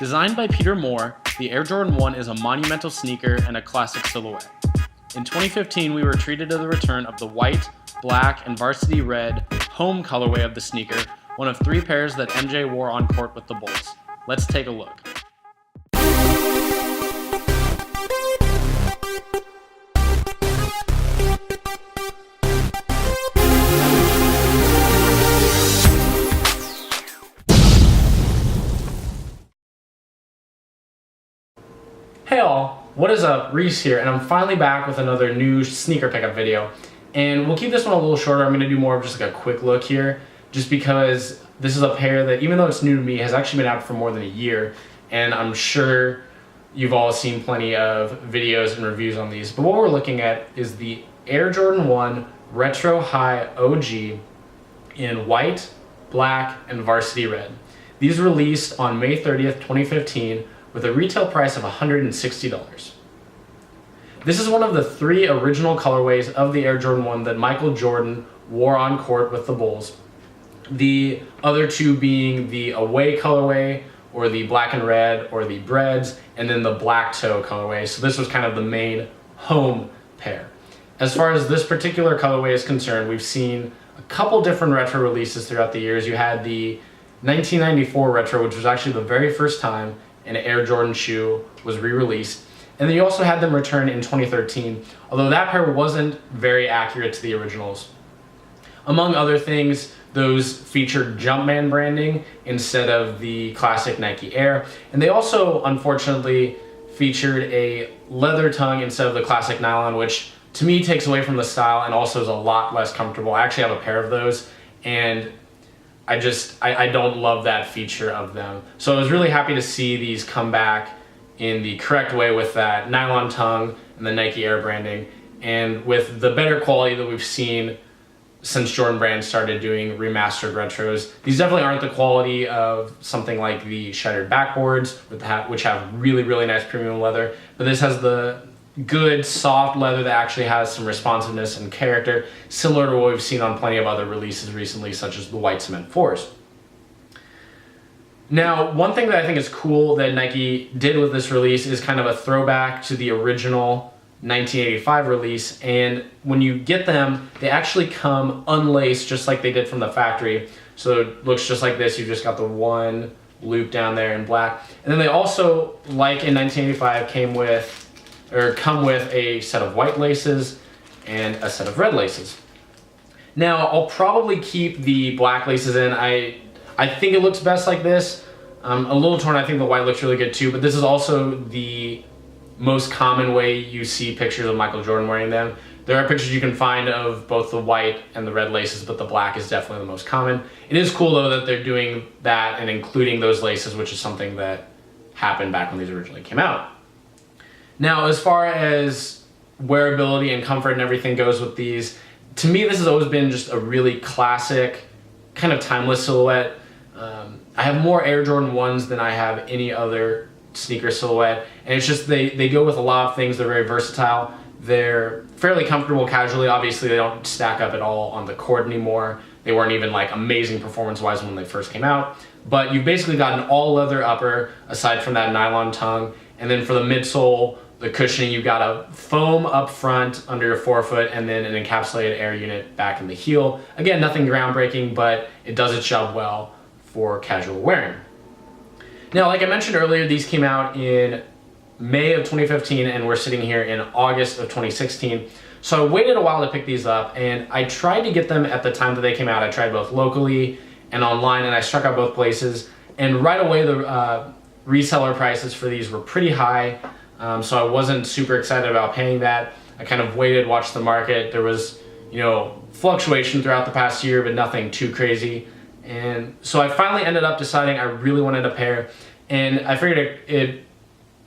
Designed by Peter Moore, the Air Jordan 1 is a monumental sneaker and a classic silhouette. In 2015, we were treated to the return of the white, black, and varsity red home colorway of the sneaker, one of 3 pairs that MJ wore on court with the Bulls. Let's take a look. Hey all, what is up? Reese here, and I'm finally back with another new sneaker pickup video. And we'll keep this one a little shorter. I'm going to do more of just like a quick look here, just because this is a pair that, even though it's new to me, has actually been out for more than a year, and I'm sure you've all seen plenty of videos and reviews on these. But what we're looking at is the Air Jordan 1 Retro High OG in white, black, and varsity red. These released on May 30th, 2015, with a retail price of $160. This is one of the 3 original colorways of the Air Jordan 1 that Michael Jordan wore on court with the Bulls. The other 2 being the away colorway, or the black and red, or the breads, and then the black toe colorway. So this was kind of the main home pair. As far as this particular colorway is concerned, we've seen a couple different retro releases throughout the years. You had the 1994 retro, which was actually the very first time an Air Jordan shoe was re-released. And then you also had them return in 2013, although that pair wasn't very accurate to the originals. Among other things, those featured Jumpman branding instead of the classic Nike Air. And they also, unfortunately, featured a leather tongue instead of the classic nylon, which to me takes away from the style and also is a lot less comfortable. I actually have a pair of those, and I don't love that feature of them. So I was really happy to see these come back in the correct way with that nylon tongue and the Nike Air branding, and with the better quality that we've seen since Jordan Brand started doing remastered retros. These definitely aren't the quality of something like the shattered backboards, which have really, really nice premium leather, but this has the good soft leather that actually has some responsiveness and character, similar to what we've seen on plenty of other releases recently, such as the white cement 4s. Now, one thing that I think is cool that Nike did with this release is kind of a throwback to the original 1985 release, and when you get them, they actually come unlaced just like they did from the factory. So it looks just like this. You've just got the one loop down there in black. And then they also, like in 1985, come with a set of white laces and a set of red laces. Now, I'll probably keep the black laces in. I think it looks best like this. I'm a little torn. I think the white looks really good too, but this is also the most common way you see pictures of Michael Jordan wearing them. There are pictures you can find of both the white and the red laces, but the black is definitely the most common. It is cool though that they're doing that and including those laces, which is something that happened back when these originally came out. Now, as far as wearability and comfort and everything goes with these, to me this has always been just a really classic, kind of timeless silhouette. I have more Air Jordan 1s than I have any other sneaker silhouette, and it's just they go with a lot of things. They're very versatile. They're fairly comfortable casually. Obviously, they don't stack up at all on the court anymore. They weren't even like amazing performance-wise when they first came out, but you've basically got an all-leather upper aside from that nylon tongue, and then for the midsole, the cushioning, you've got a foam up front under your forefoot and then an encapsulated air unit back in the heel. Again, nothing groundbreaking, but it does its job well for casual wearing. Now, like I mentioned earlier, these came out in May of 2015 and we're sitting here in August of 2016. So I waited a while to pick these up, and I tried to get them at the time that they came out. I tried both locally and online, and I struck out both places. And right away, the reseller prices for these were pretty high. So I wasn't super excited about paying that. I kind of waited, watched the market. There was, fluctuation throughout the past year, but nothing too crazy. And so I finally ended up deciding I really wanted a pair, and I figured it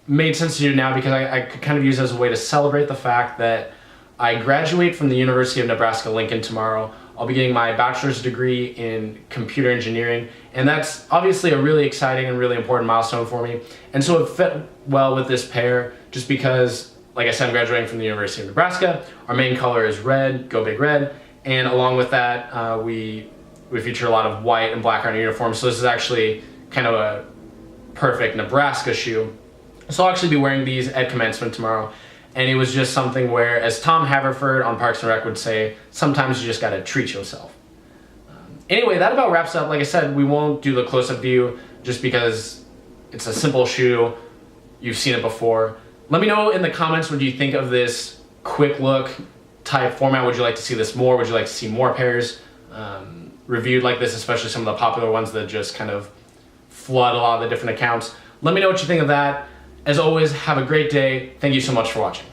made sense to do now because I could kind of use it as a way to celebrate the fact that I graduate from the University of Nebraska-Lincoln tomorrow. I'll be getting my bachelor's degree in computer engineering, and that's obviously a really exciting and really important milestone for me. And so it fit well with this pair just because, like I said, I'm graduating from the University of Nebraska. Our main color is red, go big red, and along with that, we feature a lot of white and black on our uniforms. So this is actually kind of perfect Nebraska shoe. So I'll actually be wearing these at commencement tomorrow. And it was just something where, as Tom Haverford on Parks and Rec would say, sometimes you just gotta treat yourself. Anyway, that about wraps up. Like I said, we won't do the close-up view just because it's a simple shoe. You've seen it before. Let me know in the comments what you think of this quick look type format. Would you like to see this more? Would you like to see more pairs reviewed like this, especially some of the popular ones that just kind of flood a lot of the different accounts? Let me know what you think of that. As always, have a great day. Thank you so much for watching.